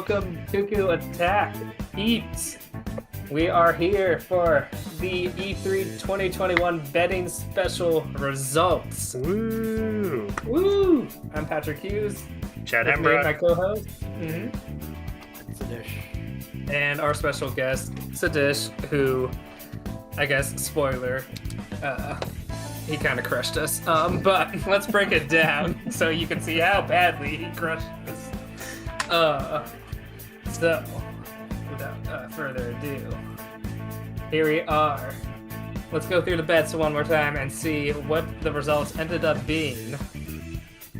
welcome Cucco Attack Eats. We are here for the E3 2021 betting special results. Woo! Woo! I'm Patrick Hughes. Chad With me, Hembrook. my co-host. Sadish. And our special guest, Sadish, who, I guess, spoiler, he kind of crushed us. But let's break it down so you can see how badly he crushed us. So, without further ado, here we are. Let's go through the bets one more time and see what the results ended up being.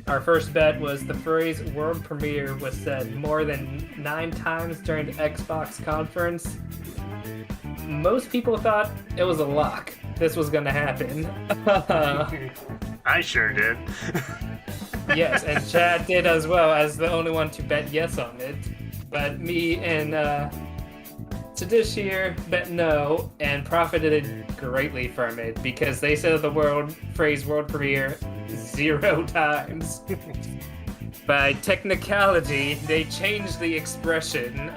Our first bet was the phrase world premiere was said more than 9 times during the Xbox conference. Most people thought it was a lock. This was going to happen. I sure did. Yes, and Chad did as well, as the only one to bet yes on it. But me and Sadish here bet no and profited greatly from it because they said the phrase world premiere 0 times. By technicality, they changed the expression.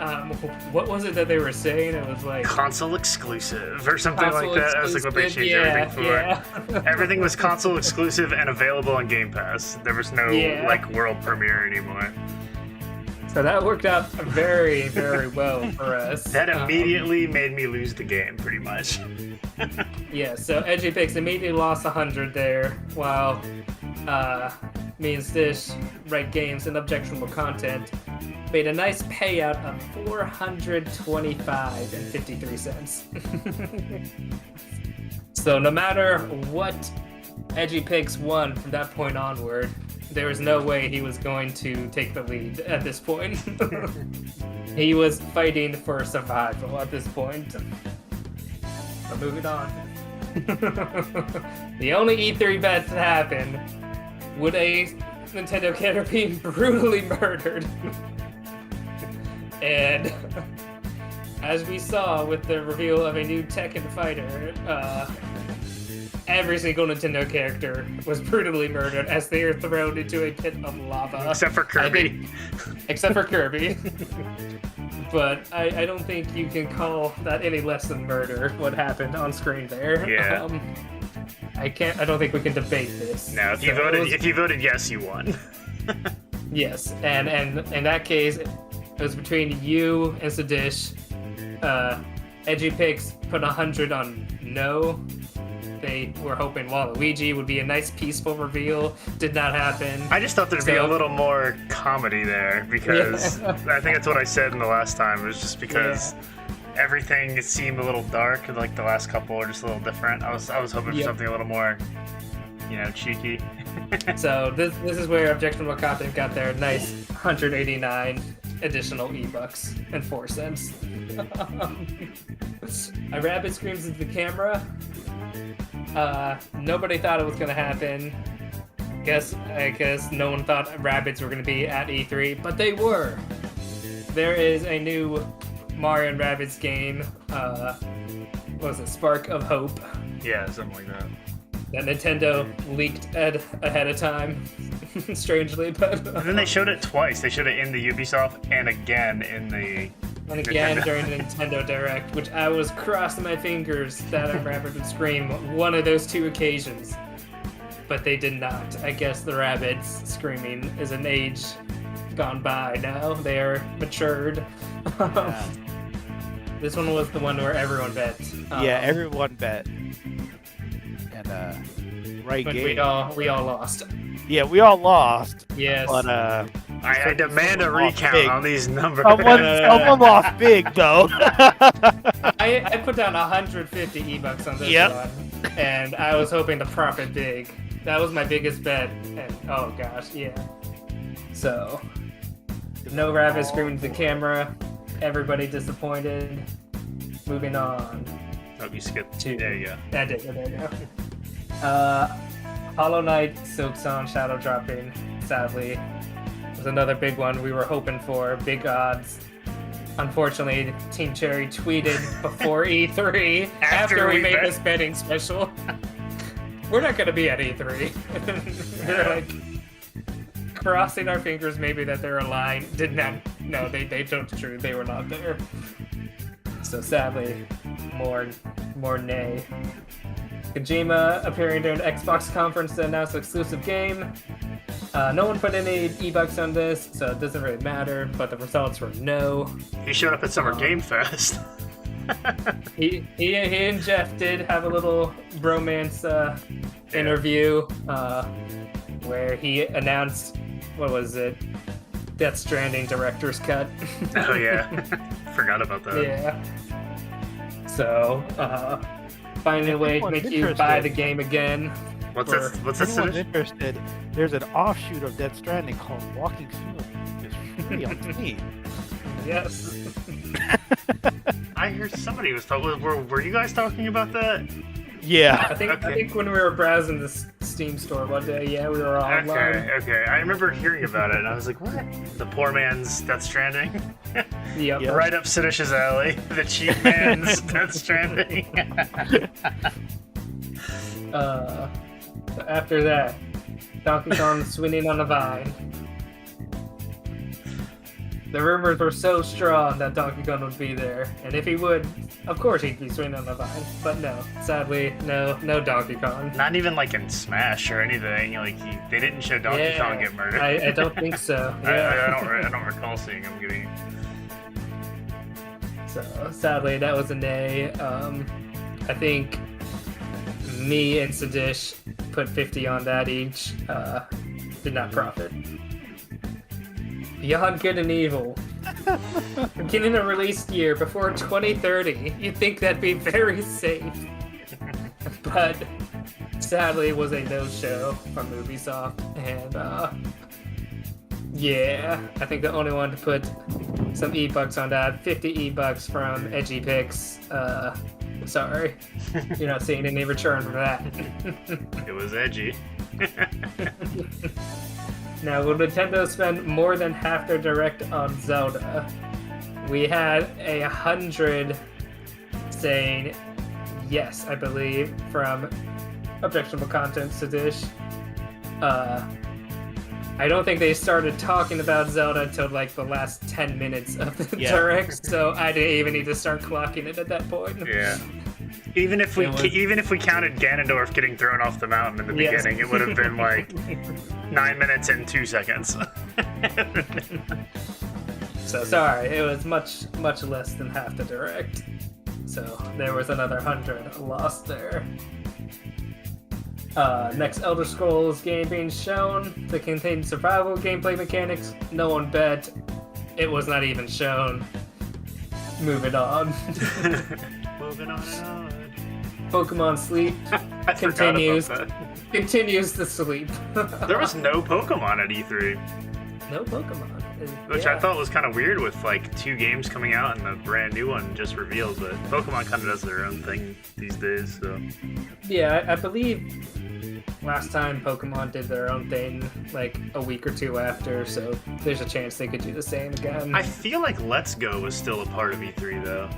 What was it that they were saying? It was like Console exclusive or something console like that. That's like what they changed everything for. Yeah. Everything was console exclusive and available on Game Pass. There was no like world premiere anymore. So that worked out very, very well for us. That immediately made me lose the game, pretty much. Yeah, so Edgy Picks immediately lost 100 there, while me and Stish, Right Games, and Objectionable Content made a nice payout of $425.53. So no matter what Edgy Picks won from that point onward, there was no way he was going to take the lead at this point. He was fighting for survival at this point. But moving on. The only E3 bet to happen, would a Nintendo character be brutally murdered? And as we saw with the reveal of a new Tekken fighter, every single Nintendo character was brutally murdered as they are thrown into a pit of lava. Except for Kirby. Except for Kirby. But I don't think you can call that any less than murder, what happened on screen there. Yeah. I don't think we can debate this. No, if you voted yes, you won. Yes, and in that case, it was between you and Sadish. Edgy Picks put 100 on no. They were hoping Waluigi would be a nice peaceful reveal. Did not happen. I just thought there'd be a little more comedy there because I think that's what I said in the last time. It was just because everything seemed a little dark, like the last couple are just a little different. I was hoping for something a little more, cheeky. So this is where Objectionable Content got their nice 189 additional E-bucks and 4 cents. A rabbit screams into the camera. Nobody thought it was gonna happen. I guess no one thought rabbits were gonna be at E3, but they were. There is a new Mario and Rabbids game. What was it? Spark of Hope. Yeah, something like that. That Nintendo leaked ahead of time, strangely, but. And then they showed it twice. They showed it in the Ubisoft and again in the. And again during the Nintendo Direct, which I was crossing my fingers that a rabbit would scream one of those 2 occasions. But they did not. I guess the rabbits screaming is an age gone by now. They are matured. Yeah. This one was the one where everyone bet. Yeah, everyone bet. And Right But Game. we all lost. Yeah, we all lost. Yes. But I demand a recount on these numbers. someone lost big though. I put down 150 E-bucks on this one, and I was hoping to profit big. That was my biggest bet, and oh gosh, yeah. So, no rabbit screaming to the camera. Everybody disappointed. Moving on. Oh, you skipped. To- There you go. There you go. Hollow Knight, Silksong, Shadow Dropping, sadly, was another big one we were hoping for. Big odds. Unfortunately, Team Cherry tweeted before E3 after we made this betting special. We're not going to be at E3. They're like, crossing our fingers maybe that they're aligned. Did not. No, they told the truth. They were not there. So sadly, more nay. Kojima appearing during the Xbox conference to announce an exclusive game. No one put any E-Bucks on this, so it doesn't really matter, but the results were no. He showed up at Summer Game Fest. he and Jeff did have a little bromance interview where he announced, what was it? Death Stranding Director's Cut. Oh yeah, forgot about that. Yeah. So, finding a way to make you buy the game again. What's this? Anyone's interested, there's an offshoot of Death Stranding called Walking Simulator. It's free on Steam. Yes. I heard somebody was talking. Were you guys talking about that? Yeah. I think when we were browsing the Steam store one day, yeah, we were all online. Okay. I remember hearing about it, and I was like, what? The poor man's Death Stranding? Yep. Right up Sidish's alley. The cheap man's Death Stranding. After that, Donkey Kong swinging on a vine. The rumors were so strong that Donkey Kong would be there, and if he would, of course he'd be swinging on the vine. But no, sadly, no Donkey Kong. Not even like in Smash or anything. Like they didn't show Donkey Kong get murdered. I don't think so. Yeah. I don't recall seeing him getting. So sadly, that was a nay. I think me and Sadish put 50 on that each. Did not profit. Beyond Good and Evil. Beginning a release year before 2030. You'd think that'd be very safe. But sadly, it was a no-show from Ubisoft. And yeah, I think the only one to put some E-Bucks on that. 50 E-Bucks from Edgy Picks. Sorry. You're not seeing any return from that. It was edgy. Now, will Nintendo spend more than half their direct on Zelda? We had 100 saying yes, I believe, from Objectionable Content to Dish. I don't think they started talking about Zelda until like the last 10 minutes of the direct, so I didn't even need to start clocking it at that point. Yeah. Even if we counted Ganondorf getting thrown off the mountain in the beginning, it would have been like 9 minutes and 2 seconds. So sorry, it was much less than half the direct. So there was another 100 lost there. Next Elder Scrolls game being shown that contains survival gameplay mechanics. No one bet. It was not even shown. Moving on. Moving on and on. Pokemon Sleep continues to sleep. There was no Pokemon at E3. No Pokemon. Which I thought was kind of weird with like 2 games coming out and a brand new one just revealed, but Pokemon kind of does their own thing these days, so. Yeah, I believe last time Pokemon did their own thing like a week or 2 after, so there's a chance they could do the same again. I feel like Let's Go was still a part of E3 though,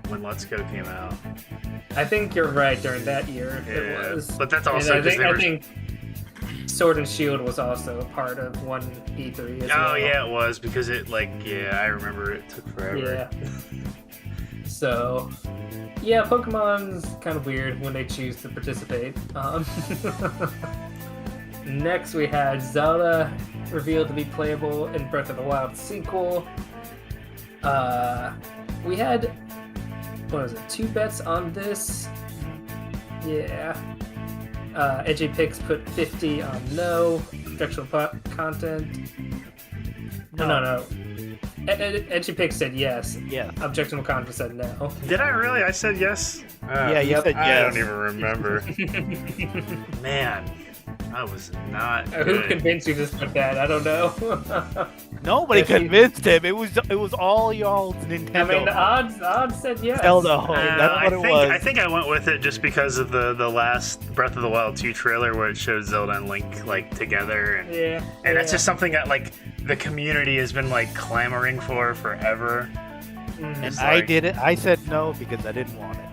when Let's Go came out. I think you're right, during that year it was. But that's also because I think Sword and Shield was also a part of one E3 as well. Oh yeah, it was, because it I remember it took forever. Yeah. So, yeah, Pokemon's kind of weird when they choose to participate. Next we had Zelda revealed to be playable in Breath of the Wild sequel. We had, what was it, 2 bets on this? Yeah. Edgy Picks put 50 on no. Objectionable content. No. Edgy Picks said yes. Yeah. Objectionable content said no. Did I really? I said yes? Yeah, you said yes. I don't even remember. Man, I was not Who good. convinced you to put that? I don't know. Nobody convinced him. It was all y'all's Nintendo. I mean, the odds said yes. Zelda home. That's what it was. I think I went with it just because of the last Breath of the Wild 2 trailer where it showed Zelda and Link like together, and that's just something that like the community has been like clamoring for forever. And I did it. I said no because I didn't want it.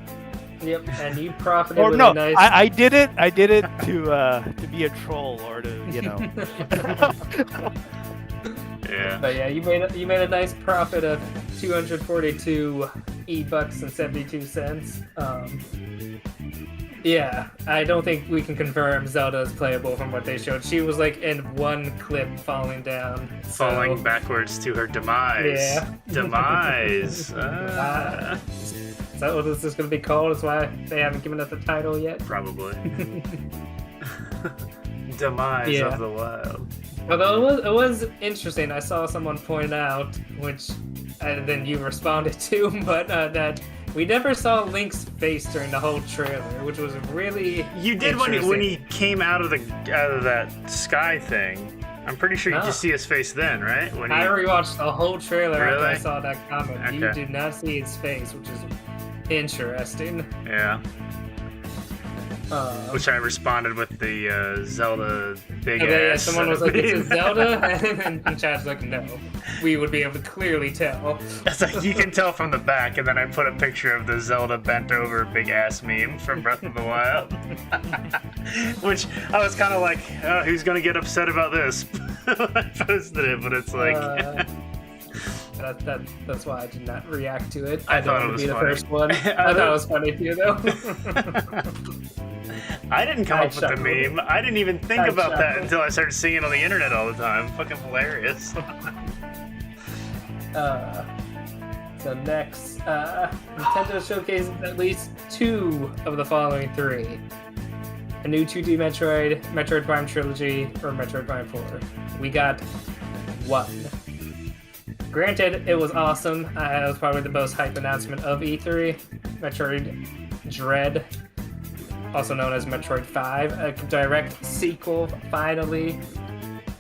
Yep, and you profited Oh with no, a nice. I did it. I did it to be a troll or to Yeah. But yeah, you made a nice profit of 242 E-bucks and 72 cents. Yeah, I don't think we can confirm Zelda is playable from what they showed. She was like in one clip falling down. Falling backwards to her demise. Yeah. Demise. Is that what this is going to be called? That's why they haven't given us the title yet? Probably. Demise of the wild. Although it was interesting, I saw someone point out, which then you responded to, but that we never saw Link's face during the whole trailer, which was really You did when he came out of that sky thing. I'm pretty sure you just see his face then, right? I rewatched the whole trailer after I saw that comment. Okay. You did not see his face, which is interesting. Yeah. Which I responded with the Zelda big ass. Someone was like, "It's a Zelda," and Chad's like, "No." We would be able to clearly tell. It's like you can tell from the back, and then I put a picture of the Zelda bent over big ass meme from Breath of the Wild, which I was kind of like, oh, who's gonna get upset about this? I posted it, but it's like. That's why I did not react to it. I thought don't it was be the funny. first one. I thought it was funny too, though. I didn't come up with the meme. I didn't even think about that chuckled. until I started seeing it on the internet all the time. Fucking hilarious. So next, Nintendo showcases at least 2 of the following 3. A new 2D Metroid, Metroid Prime Trilogy, or Metroid Prime 4. We got 1. Granted, it was awesome. It was probably the most hype announcement of E3. Metroid Dread, also known as Metroid 5, a direct sequel, finally,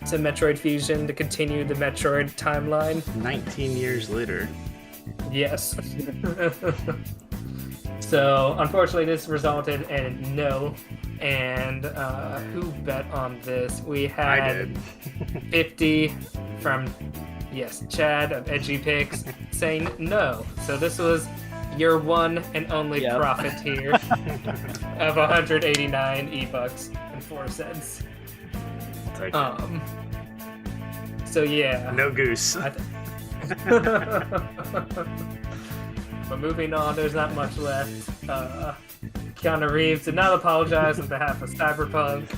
to Metroid Fusion to continue the Metroid timeline. 19 years later. Yes. So, unfortunately, this resulted in no. And who bet on this? We had I did. 50 from, yes, Chad of Edgy Picks saying no. So this was your one and only profit here of 189 E-bucks and 4 cents. Take So yeah. no goose. But moving on, there's not much left. Keanu Reeves did not apologize on behalf of Cyberpunk.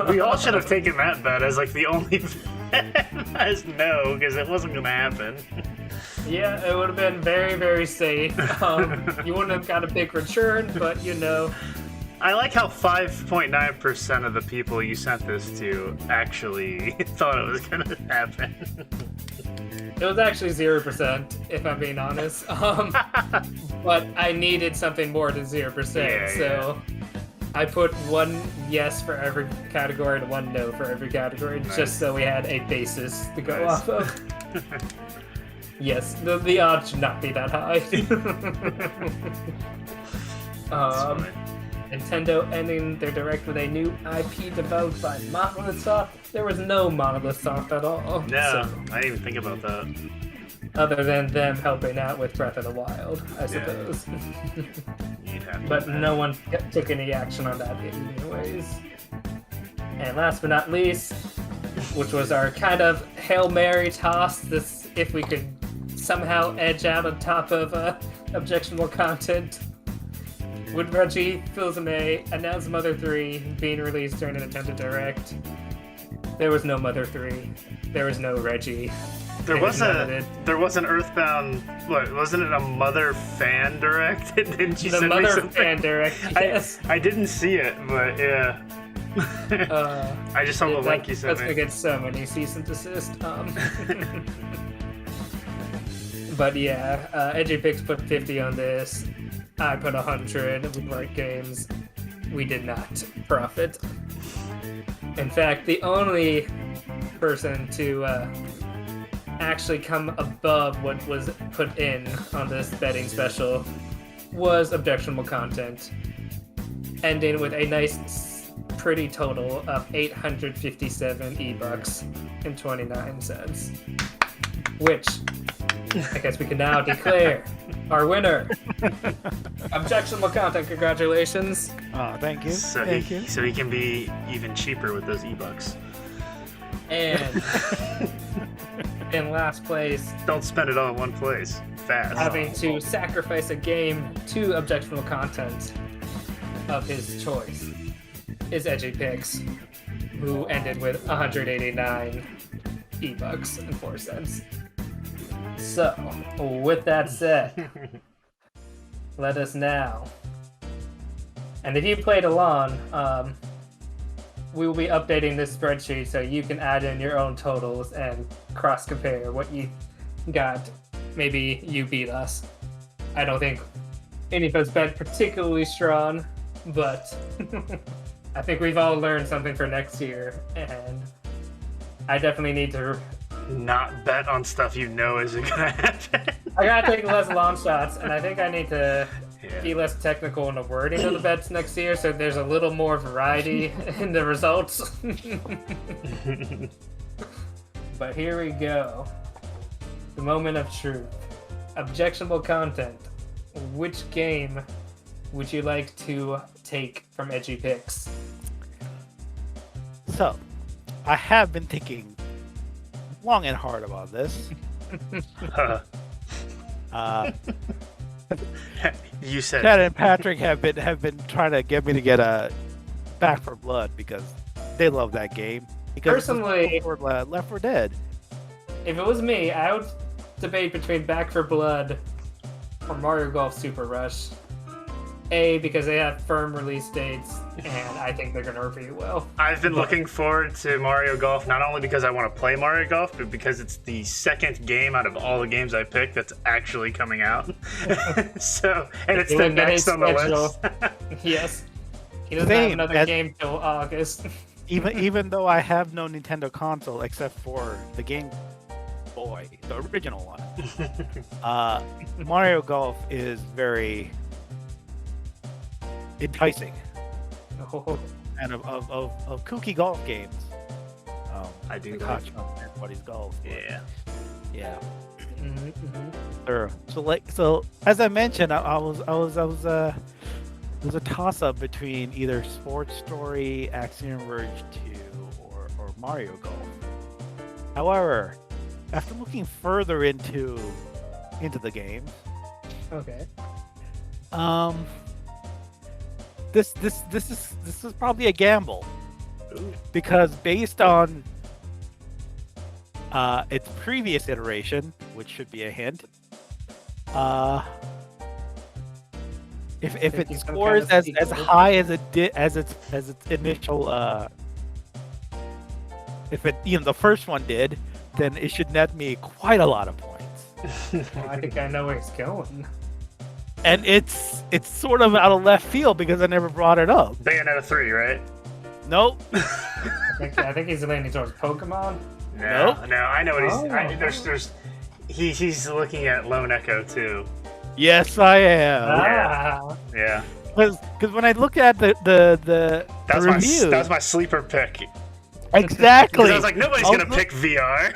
We all should have taken that bet as like the only as no, because it wasn't gonna happen. Yeah, it would have been very, very safe. You wouldn't have got a big return, but you know. I like how 5.9% of the people you sent this to actually thought it was gonna happen. It was actually 0%, if I'm being honest. But I needed something more than 0%, so I put 1 yes for every category and 1 no for every category, just so we had a basis to go off of. Yes, the odds should not be that high. Nintendo ending their direct with a new IP developed by Monolith Soft. There was no Monolith Soft at all. No, so, I didn't even think about that. other than them helping out with Breath of the Wild, I suppose. But no one took any action on that anyways. And last but not least, which was our kind of Hail Mary toss, this if we could somehow edge out on top of objectionable content. Would Reggie Fils-Aimé announce Mother 3 being released during the Nintendo Direct? There was no Mother 3. There was no Reggie. There was an Earthbound. What wasn't it? A Mother fan direct? Didn't you send me Mother something? fan direct. Yes. I didn't see it, but yeah. I just saw the link you sent That's me. gonna get so many cease and desist. But yeah, Edgy Picks put 50 on this. I put 100 with Right Games. We did not profit. In fact, the only person to actually come above what was put in on this betting special was objectionable content, ending with a nice, pretty total of 857 E-bucks and 29 cents, which I guess we can now declare our winner. Objectionable content, congratulations. Oh, thank you. So Thank you. he can be even cheaper with those e-bucks. And in last place, Don't spend it all in one place. Fast. having to sacrifice a game to objectionable content of his choice, is Edgy Pix, who ended with 189 e-bucks and 4 cents. So, with that said, let us now. And if you played along, we will be updating this spreadsheet so you can add in your own totals and cross-compare what you got. Maybe you beat us. I don't think any of us bet particularly strong, but I think we've all learned something for next year, and I definitely need to... Not bet on stuff you know isn't gonna happen. I gotta take less long shots, and I think I need to Yeah. be less technical in the wording of the bets next year, so there's a little more variety in the results. But here we go. The moment of truth. Objectionable content. Which game would you like to take from Edgy Pix? So, I have been thinking long and hard about this. You said Chad and Patrick have been trying to get me to get a Back for Blood because they love that game. Because Personally, Left 4 Dead. if it was me, I would debate between Back for Blood or Mario Golf Super Rush. A, because they have firm release dates, and I think they're going to review well. I've been looking forward to Mario Golf not only because I want to play Mario Golf, but because it's the second game out of all the games I picked that's actually coming out. So, and it's the Within his next on the schedule. list. Yes. He doesn't Same, have another as- game till August. Even though I have no Nintendo console except for the Game Boy, the original one, Mario Golf is very enticing. Oh, And of kooky golf games. I do like like Hot Shot, Everybody's Golf. but Yeah. Yeah. mhm, mhm. Sure. So as I mentioned, it was a toss up between either Sports Story, Axiom Verge 2, or Mario Golf. However, after looking further into the game, Okay. this is probably a gamble because based on its previous iteration, which should be a hint, if it Thinking some scores kind of as sequel. high as it did as its initial if it the first one did, then it should net me quite a lot of points. Well, I think I know where it's going. And it's sort of out of left field because I never brought it up. Bayonetta 3, right? Nope. I think he's leaning towards Pokemon. No, Nope. no, I know what he's. Oh. There's. He's looking at Lone Echo too. Yes, I am. Ah, Yeah. Because when I look at the That review, was my sleeper pick. exactly. 'Cause I was like, nobody's I was gonna look- pick VR.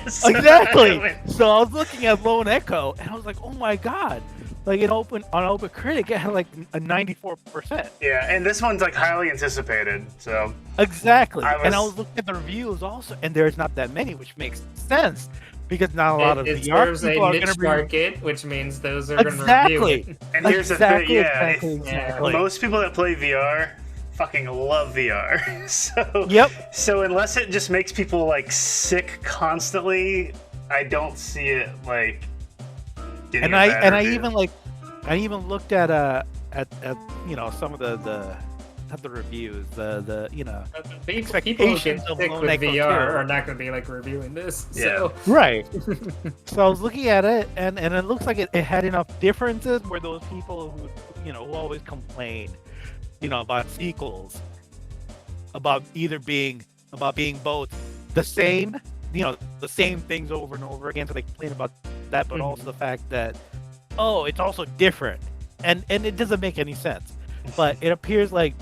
So Exactly. I went- So I was looking at Lone Echo, and I was like, "Oh my god!" Like on Open Critic, it had like a 94%. Yeah, and this one's like highly anticipated. So Exactly. And I was- was looking at the reviews also, and there's not that many, which makes sense because not a lot of it VR serves people a are going niche to be market, which means those are going to exactly. review it. and here's the thing, yeah. Exactly. Most people that play VR fucking love VR. So Yep. So unless it just makes people like sick constantly, I don't see it like getting And a bad I review. even looked at some of the not the reviews, the People who Expectations get of sick Lone with Echo VR too. are not going to be like reviewing this. Yeah. So right. So I was looking at it, and it looks like it had enough differences where those people who always complain, about sequels, about being both the same, the same things over and over again. So they complain about that, but also the fact that it's also different, and it doesn't make any sense. But it appears like,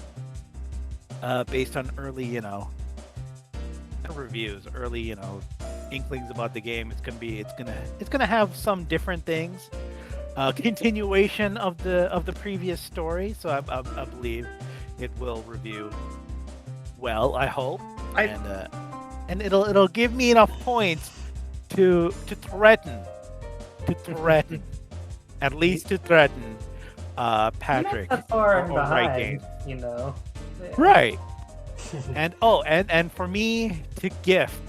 based on early, reviews, early, inklings about the game. It's gonna have some different things. Continuation of the previous story, so I believe it will review well. I hope, and it'll give me enough points to threaten, at least to threaten Patrick. Not that far or Right behind, Game. you know. Yeah. Right. and for me to gift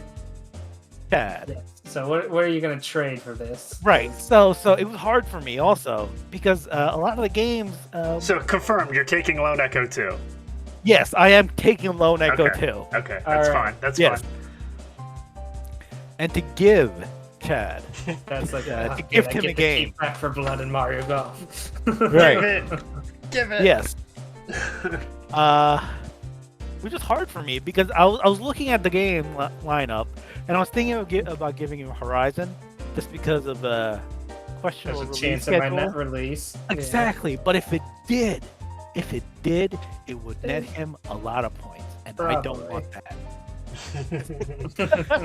Chad. Yes. So what are you gonna trade for this? Right. So it was hard for me also because a lot of the games. So confirmed, you're taking Lone Echo too. Yes, I am taking Lone Echo Okay. too. Okay, that's All right. fine. That's Yes. fine. And to give Chad. That's like to gift him a game. Keep Back for Blood and Mario Golf. Right. Give it. Yes. Which is hard for me because I was looking at the game lineup and I was thinking about giving him Horizon just because of questionable There's a release chance it might schedule. not release. Exactly, but if it did, it would net him a lot of points, and I don't Probably. want that.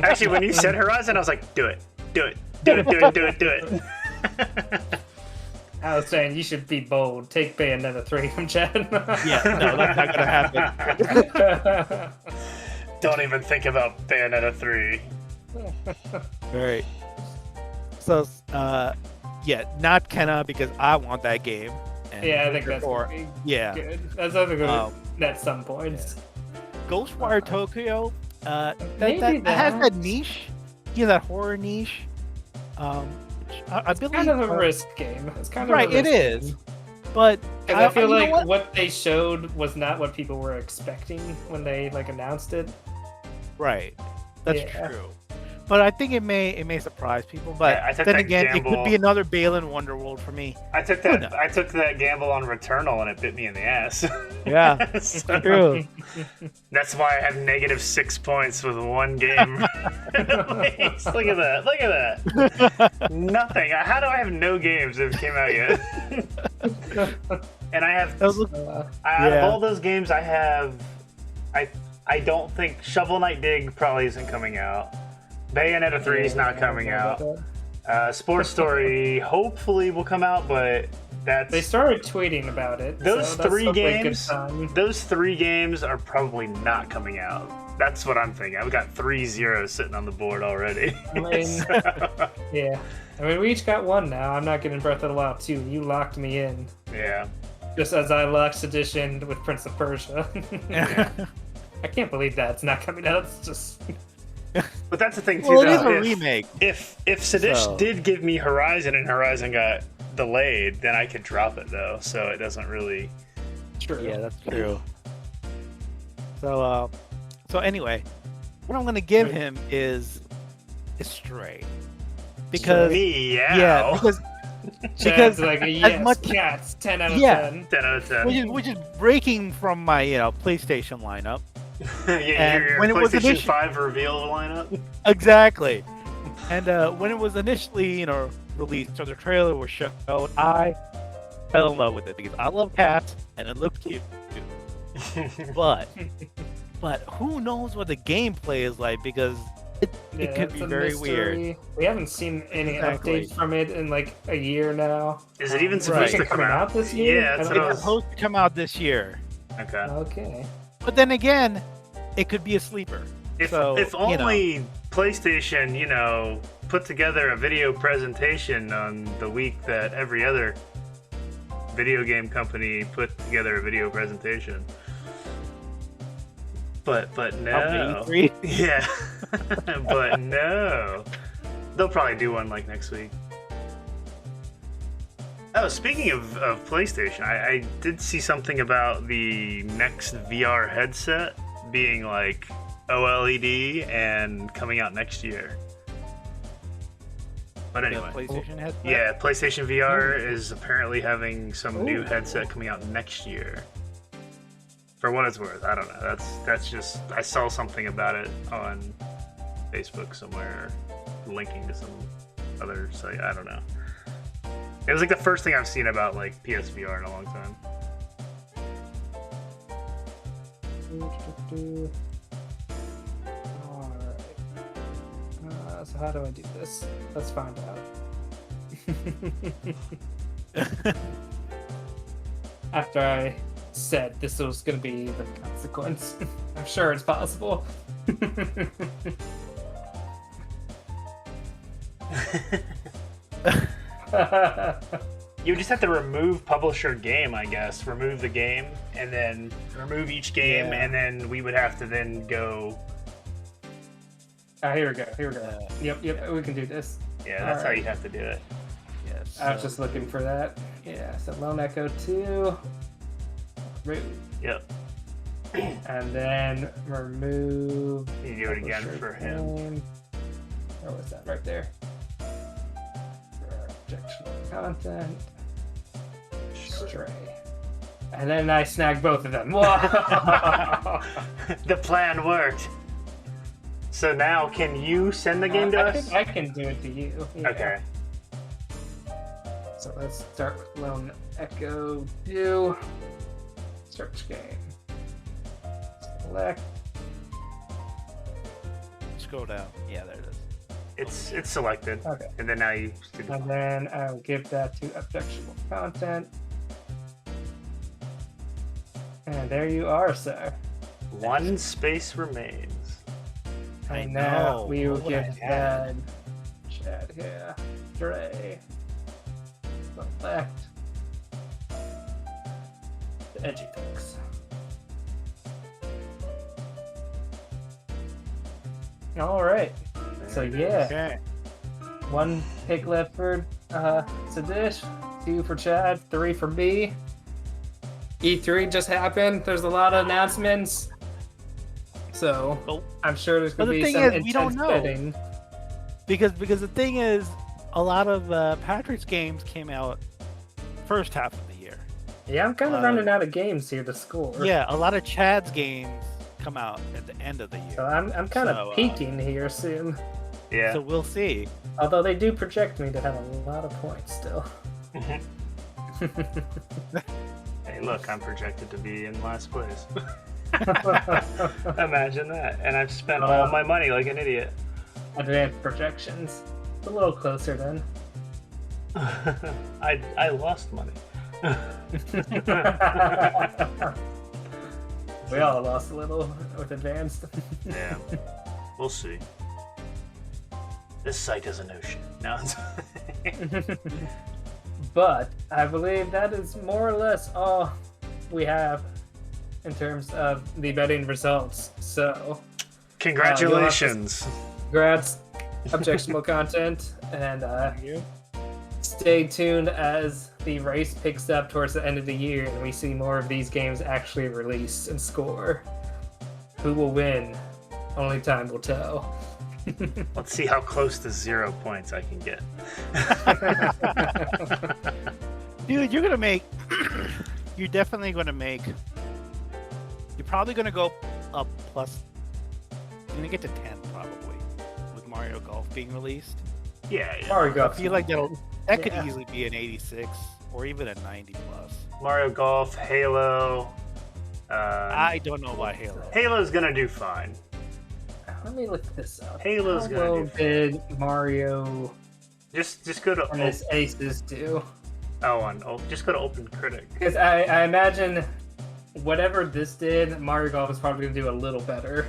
Actually, when you said Horizon, I was like, do it. I was saying you should be bold. Take Bayonetta 3 from Chad. Yeah, no, that's not gonna happen. Don't even think about Bayonetta 3. Right. So, yeah, not Kenna because I want that game. And Yeah, I think that's therefore- gonna be yeah. good. That's definitely gonna Um, net some points. Ghostwire Tokyo. Maybe That has that. that niche. Yeah, that horror niche. Which I believe Kind of a risk game. It's kind of right. a It risk is, game. but 'Cause I feel you know like what? what they showed was not what people were expecting when they announced it. Right. That's Yeah. true. But I think it may surprise people. But Yeah, I took then that again, it gamble- could be another Balan Wonderworld for me. I took Who that. knows? I took that gamble on Returnal, and it bit me in the ass. Yeah, So, true. That's why I have -6 points with one game. Look at that! Look at that! Nothing. How do I have no games that came out yet? And I have. Those look- Out of Yeah. all those games, I have. I don't think Shovel Knight Dig probably isn't coming out. Bayonetta 3 is not coming out. Sports Story hopefully will come out, but that's They started tweeting about it. those so that's three hopefully a good games. sign. Those 3 games are probably not coming out. That's what I'm thinking. I've got 3 zeros sitting on the board already. I mean, So, yeah. I mean, we each got one now. I'm not getting Breath of the Wild 2. You locked me in. yeah. Just as I locked Sedition with Prince of Persia. I can't believe that's not coming out. It's just... But that's the thing too. Well, it though, is a if- remake. If Sedish So- did give me Horizon and Horizon got delayed, then I could drop it though. So it doesn't really. True. Yeah, that's true. So anyway, what I'm gonna give him is Stray, because Meow. yeah, because Chad's like, yes, much- cats, 10 out of Yeah. 10. 10 out of 10. which is breaking from my PlayStation lineup. Yeah, your when it was PlayStation initi- 5 reveal lineup. Exactly. And when it was initially, released, or the trailer was shown, I fell in love with it because I love cats and it looked cute. But who knows what the gameplay is like because it Yeah, could it's be a very mystery. weird. We haven't seen any Exactly. updates from it in like a year now. Is it even Is supposed it to come coming out? this year? Yeah, I that's don't what I It's was. supposed to come out this year, Okay. Okay. but then again, it could be a sleeper. If So, only PlayStation, put together a video presentation on the week that every other video game company put together a video presentation. But no. E3. Yeah. But no. They'll probably do one like next week. Oh, speaking of PlayStation, I did see something about the next VR headset being like OLED and coming out next year. But The anyway. PlayStation headset. Yeah, PlayStation VR is apparently having some new Ooh. headset coming out next year. For what it's worth, I don't know. That's just I saw something about it on Facebook somewhere, linking to some other site. I don't know. It was like the first thing I've seen about like PSVR in a long time. Alright. So how do I do this? Let's find out. After I said this was going to be the consequence, I'm sure it's possible. You just have to remove publisher game, I guess. Remove the game, and then remove each game, and then we would have to then go. Here we go. Yep, we can do this. Yeah, that's how you have to do it. Yes. I was just looking for that. Yeah, so Lone Echo 2. Remove. Yep. And then remove. You do it again for him. Name. Or what's that right there? Objectionable content. Stray. And then I snagged both of them. Whoa! The plan worked. So now, can you send the game to I us? think I can do it to you. Yeah. Okay. So let's start with Lone Echo 2. Search game. Select. Scroll down. Yeah, there it is. It's selected. Okay. And then now you do the And then I'll give that to objectionable content. And there you are, sir. one space remains. And I now know. we will What would I give add? Chad here. Dre. Select. The edgy things. Alright. So yeah. Okay. 1 pick left for Sadish, 2 for Chad, 3 for me. E3 just happened. There's a lot of announcements. So Well, I'm sure there's going but to the be thing some is, we intense don't know. betting. Because the thing is, a lot of Patrick's games came out first half of the year. Yeah, I'm kind of running out of games here to score. Yeah, a lot of Chad's games come out at the end of the So year. I'm kind of So, peaking here soon. Yeah. So we'll see. Although they do project me to have a lot of points still. Hey, look, I'm projected to be in last place. Imagine that. And I've spent all my money like an idiot. Advanced projections. It's a little closer then. I lost money. We all lost a little with advanced. Yeah. We'll see. This site doesn't know shit. No. But I believe that is more or less all we have in terms of the betting results. So, Congratulations. congrats, objectionable content, and stay tuned as the race picks up towards the end of the year and we see more of these games actually released and score. Who will win? Only time will tell. Let's see how close to 0 points I can get. Dude, you're gonna make. You're definitely gonna make. You're probably gonna go up plus. You're gonna get to 10 probably with Mario Golf being released. Yeah. Mario I Golf. feel like that could Yeah. easily be an 86 or even a 90 plus. Mario Golf, Halo. I don't know about Halo. Halo's gonna do fine. Let me look this up. Halo's How gonna well do fine. did Mario Just go to and his Aces do? just go to Open Critic. Because I imagine whatever this did, Mario Golf is probably going to do a little better.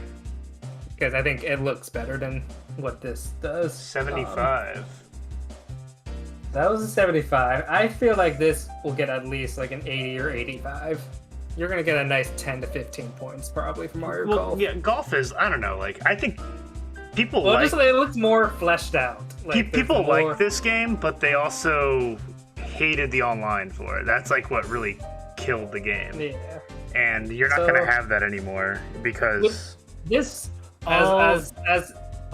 Because I think it looks better than what this does. 75. That was a 75. I feel like this will get at least like an 80 or 85. You're going to get a nice 10 to 15 points probably from Mario Well, Golf. yeah, golf is, I don't know, like, I think people Well, like... just it looks more fleshed out. Like, people there's more- like this game, but they also hated the online for it. That's like what really killed the game. Yeah. And you're not So- gonna have that anymore because This, as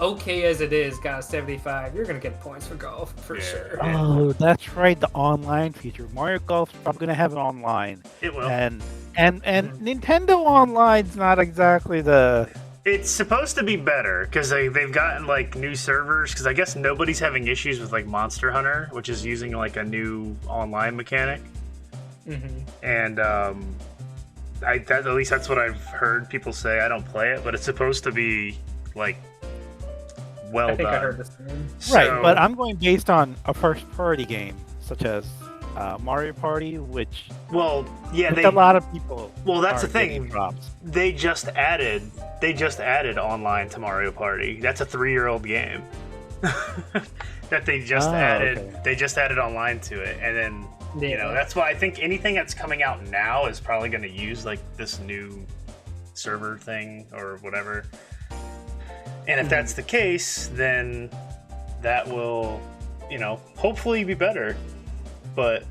okay as it is, got a 75. You're going to get points for golf for Yeah. sure. Oh, that's right. The online feature. Mario Golf's probably gonna have it online, it will. and Nintendo Online's not exactly the. It's supposed to be better because they've gotten like new servers. Because I guess nobody's having issues with like Monster Hunter, which is using like a new online mechanic. Mm-hmm. And at least that's what I've heard people say. I don't play it, but it's supposed to be like well I think done. I heard the same. Right, but I'm going based on a first-party game, such as Mario Party, which a lot of people. Well, that's the getting thing. drops. They just added online to Mario Party. That's a 3-year-old game that they just added. Okay. They just added online to it, and then that's why I think anything that's coming out now is probably going to use like this new server thing or whatever. And if that's the case, then that will, hopefully be better. But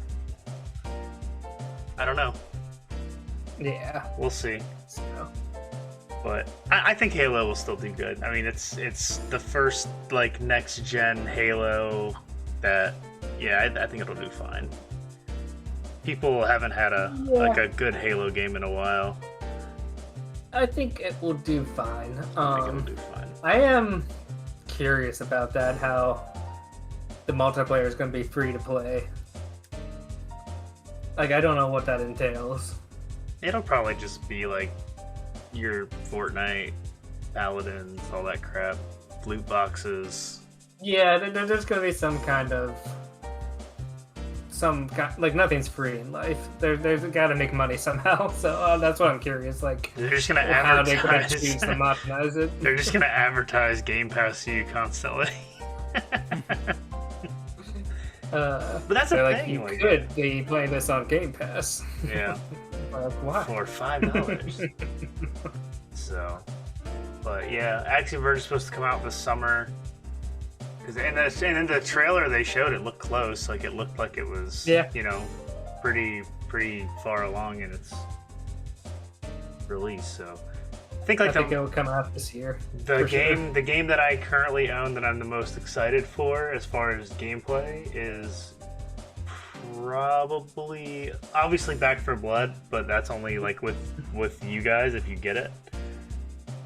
I don't know. Yeah. We'll see. So, But I think Halo will still do good. I mean, it's the first like next gen Halo that I think it'll do fine. People haven't had a good Halo game in a while. I think it will do fine. I think it'll do fine. I am curious about that, how the multiplayer is going to be free to play. Like, I don't know what that entails. It'll probably just be like your Fortnite, Paladins, all that crap, loot boxes. Yeah, there's going to be some kind of... like, nothing's free in life. They've got to make money somehow, so that's what I'm curious. Like, they're just gonna how advertise. they going to choose to monetize it. They're just gonna advertise Game Pass to you constantly. But that's a like, thing. you like, could be playing this on Game Pass. Yeah. Why? For $5. So, but yeah, Axiom Verge is supposed to come out this summer. And in the trailer they showed, it looked close. Like it looked like it was, pretty far along in its release. So, I think it will come out this year. The game that I currently own that I'm the most excited for, as far as gameplay, is probably obviously Back 4 Blood, but that's only like with you guys if you get it.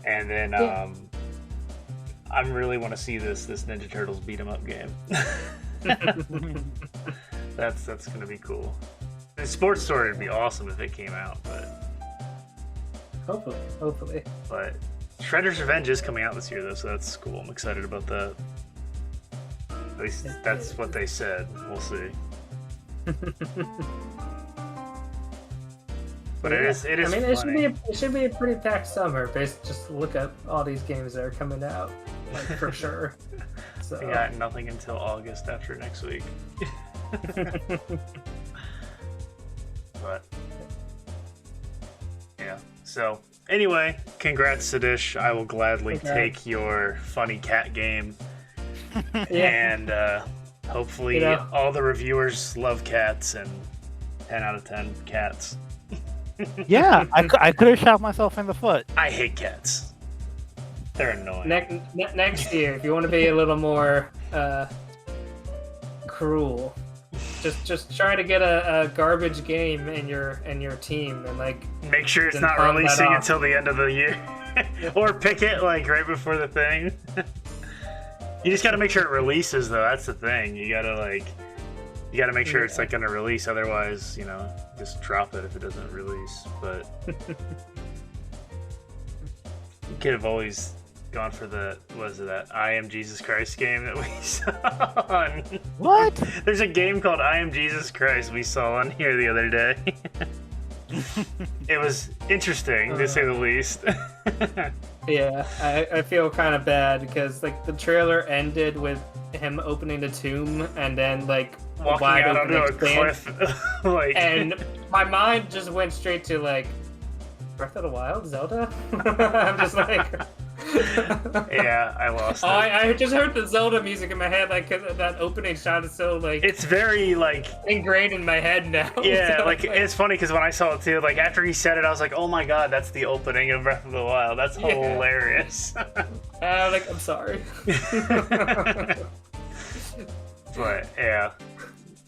And then I really want to see this Ninja Turtles beat 'em up game. That's gonna be cool. The Sports Story would be awesome if it came out, but hopefully. But Shredder's Revenge is coming out this year though, so that's cool. I'm excited about that. At least that's what they said. We'll see. But it is. I mean, it should be a pretty packed summer. Just look at all these games that are coming out, like, for sure. So we got nothing until August after next week. But yeah. So anyway, congrats, Sadish. I will gladly take your funny cat game, and hopefully all the reviewers love cats and 10 out of 10 cats. Yeah, I could have shot myself in the foot. I hate cats. They're annoying. Next year, if you want to be a little more cruel, just try to get a garbage game in your team and like make sure it's not releasing until the end of the year, or pick it like right before the thing. You just got to make sure it releases though. That's the thing. You gotta make sure it's like gonna release. Otherwise, just drop it if it doesn't release. But you could have always gone for that I Am Jesus Christ game that we saw on... What? There's a game called I Am Jesus Christ we saw on here the other day. It was interesting, to say the least. Yeah, I feel kind of bad because like the trailer ended with him opening the tomb and then like walking out onto a cliff. And my mind just went straight to like Breath of the Wild, Zelda. I'm just like yeah, I lost it. I just heard the Zelda music in my head, like, cause that opening shot is so like it's very like ingrained in my head now. Yeah, so, like it's funny because when I saw it too, like after he said it, I was like, oh my god, that's the opening of Breath of the Wild. That's hilarious. Like, I'm sorry. But yeah,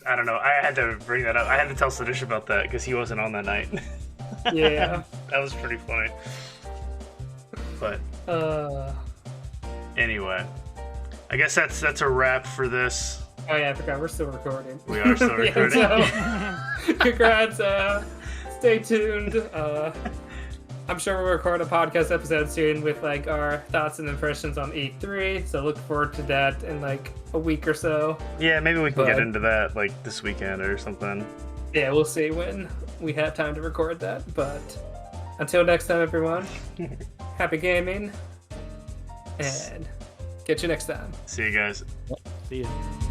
I don't know. I had to bring that up. I had to tell Sadish about that because he wasn't on that night. Yeah, that was pretty funny. But anyway, I guess that's a wrap for this. Oh yeah, I forgot we're still recording. We are still recording. So, congrats. Stay tuned. I'm sure we'll record a podcast episode soon with like our thoughts and impressions on E3. So look forward to that in like a week or so. Yeah, maybe we can get into that like this weekend or something. Yeah, we'll see when we have time to record that. But until next time, everyone, happy gaming, and catch you next time. See you guys. See you.